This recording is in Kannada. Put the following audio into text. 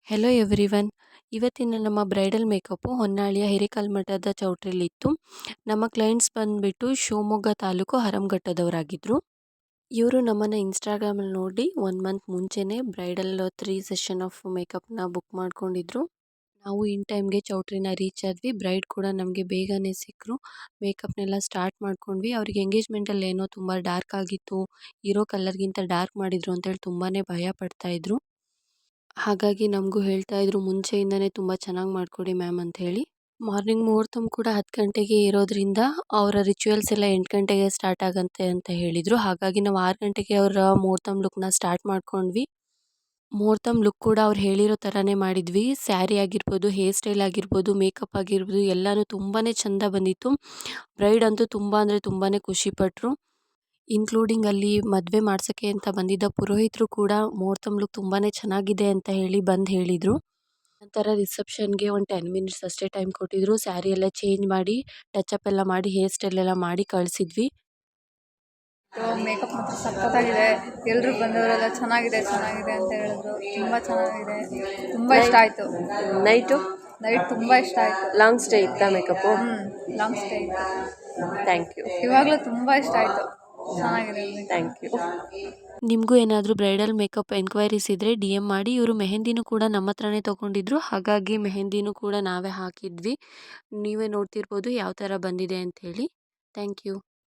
Hello everyone. ಇವತ್ತಿನ ನಮ್ಮ ಬ್ರೈಡಲ್ ಮೇಕಪ್ಪು ಹೊನ್ನಾಳಿಯ ಹಿರೇಕಲ್ಮಠದ ಚೌಟ್ರಿಲಿತ್ತು. ನಮ್ಮ ಕ್ಲೈಂಟ್ಸ್ ಬಂದುಬಿಟ್ಟು ಶಿವಮೊಗ್ಗ ತಾಲೂಕು ಹರಮಘಟ್ಟದವರಾಗಿದ್ದರು. ಇವರು ನಮ್ಮನ್ನು ಇನ್ಸ್ಟಾಗ್ರಾಮಲ್ಲಿ ನೋಡಿ 1 ಮಂತ್ ಮುಂಚೆನೇ ಬ್ರೈಡಲ್ 3 ಸೆಷನ್ ಆಫ್ ಮೇಕಪ್ನ ಬುಕ್ ಮಾಡ್ಕೊಂಡಿದ್ರು. ನಾವು ಇನ್ ಟೈಮ್ಗೆ ಚೌಟ್ರಿನ ರೀಚ್ ಆದ್ವಿ. ಬ್ರೈಡ್ ಕೂಡ ನಮಗೆ ಬೇಗನೆ ಸಿಕ್ಕರು. ಮೇಕಪ್ನೆಲ್ಲ ಸ್ಟಾರ್ಟ್ ಮಾಡ್ಕೊಂಡ್ವಿ. ಅವ್ರಿಗೆ ಎಂಗೇಜ್ಮೆಂಟಲ್ಲಿ ಏನೋ ತುಂಬ ಡಾರ್ಕ್ ಆಗಿತ್ತು, ಇರೋ ಕಲರ್ಗಿಂತ ಡಾರ್ಕ್ ಮಾಡಿದರು ಅಂತೇಳಿ ತುಂಬಾ ಭಯ ಪಡ್ತಾಯಿದ್ರು. ಹಾಗಾಗಿ ನಮಗೂ ಹೇಳ್ತಾ ಇದ್ರು ಮುಂಚೆಯಿಂದನೇ ತುಂಬ ಚೆನ್ನಾಗಿ ಮಾಡಿಕೊಡಿ ಮ್ಯಾಮ್ ಅಂತ ಹೇಳಿ. ಮಾರ್ನಿಂಗ್ ಮುಹೂರ್ತಮ್ ಕೂಡ 10 ಗಂಟೆಗೆ ಇರೋದ್ರಿಂದ ಅವರ ರಿಚುವಲ್ಸ್ ಎಲ್ಲ 8 ಗಂಟೆಗೆ ಸ್ಟಾರ್ಟ್ ಆಗಂತೆ ಅಂತ ಹೇಳಿದರು. ಹಾಗಾಗಿ ನಾವು 6 ಗಂಟೆಗೆ ಅವರ ಮುಹೂರ್ತಮ್ ಲುಕ್ನ ಸ್ಟಾರ್ಟ್ ಮಾಡ್ಕೊಂಡ್ವಿ. ಮುಹೂರ್ತಮ್ ಲುಕ್ ಕೂಡ ಅವ್ರು ಹೇಳಿರೋ ಥರನೇ ಮಾಡಿದ್ವಿ. ಸ್ಯಾರಿ ಆಗಿರ್ಬೋದು, ಹೇರ್ ಸ್ಟೈಲ್ ಆಗಿರ್ಬೋದು, ಮೇಕಪ್ ಆಗಿರ್ಬೋದು ಎಲ್ಲನೂ ತುಂಬಾ ಚೆಂದ ಬಂದಿತ್ತು. ಬ್ರೈಡ್ ಅಂತೂ ತುಂಬ ಅಂದರೆ ತುಂಬಾ ಖುಷಿಪಟ್ಟರು. ಇನ್ಕ್ಲೂಡಿಂಗ್ ಅಲ್ಲಿ ಮದುವೆ ಮಾಡ್ಸೋಕ್ಕೆ ಅಂತ ಬಂದಿದ್ದ ಪುರೋಹಿತರು ಕೂಡ ಮುಹೂರ್ತಮ್ ಲುಕ್ ತುಂಬಾ ಚೆನ್ನಾಗಿದೆ ಅಂತ ಹೇಳಿ ಬಂದು ಹೇಳಿದರು. ನಂತರ ರಿಸೆಪ್ಷನ್ಗೆ ಒಂದು 10 ಮಿನಿಟ್ಸ್ ಅಷ್ಟೇ ಟೈಮ್ ಕೊಟ್ಟಿದ್ರು. ಸ್ಯಾರಿ ಎಲ್ಲ ಚೇಂಜ್ ಮಾಡಿ, ಟಚಪ್ ಎಲ್ಲ ಮಾಡಿ, ಹೇರ್ ಸ್ಟೈಲ್ ಎಲ್ಲ ಮಾಡಿ ಕಳಿಸಿದ್ವಿ. ಮೇಕಪ್ ಮಾತ್ರ ಸಖತ್ತಾಗಿದೆ. ಎಲ್ಲರೂ ಬಂದವರೆಲ್ಲ ಚೆನ್ನಾಗಿದೆ ಚೆನ್ನಾಗಿದೆ ಅಂತ ಹೇಳಿದ್ರು. ತುಂಬ ಚೆನ್ನಾಗಿದೆ, ತುಂಬ ಇಷ್ಟ ಆಯಿತು. ನೈಟ್ ತುಂಬ ಇಷ್ಟ ಆಯಿತು. ಲಾಂಗ್ ಸ್ಟೇ ಇತ್ತಾ ಮೇಕಪ್ಪು? ಲಾಂಗ್ ಸ್ಟೇ ಇತ್ತು. Thank you. ಇವಾಗಲೂ ತುಂಬ ಇಷ್ಟ ಆಯಿತು. ಚೆನ್ನಾಗಿದೆ. Thank you. ನಿಮಗೂ ಏನಾದರೂ ಬ್ರೈಡಲ್ ಮೇಕಪ್ ಎನ್ಕ್ವೈರೀಸ್ ಇದ್ದರೆ DM ಮಾಡಿ. ಇವರು ಮೆಹಂದಿನೂ ಕೂಡ ನಮ್ಮ ಹತ್ರನೇ ತೊಗೊಂಡಿದ್ರು. ಹಾಗಾಗಿ ಮೆಹಂದಿನೂ ಕೂಡ ನಾವೇ ಹಾಕಿದ್ವಿ. ನೀವೇ ನೋಡ್ತಿರ್ಬೋದು ಯಾವ ಥರ ಬಂದಿದೆ ಅಂಥೇಳಿ. Thank you.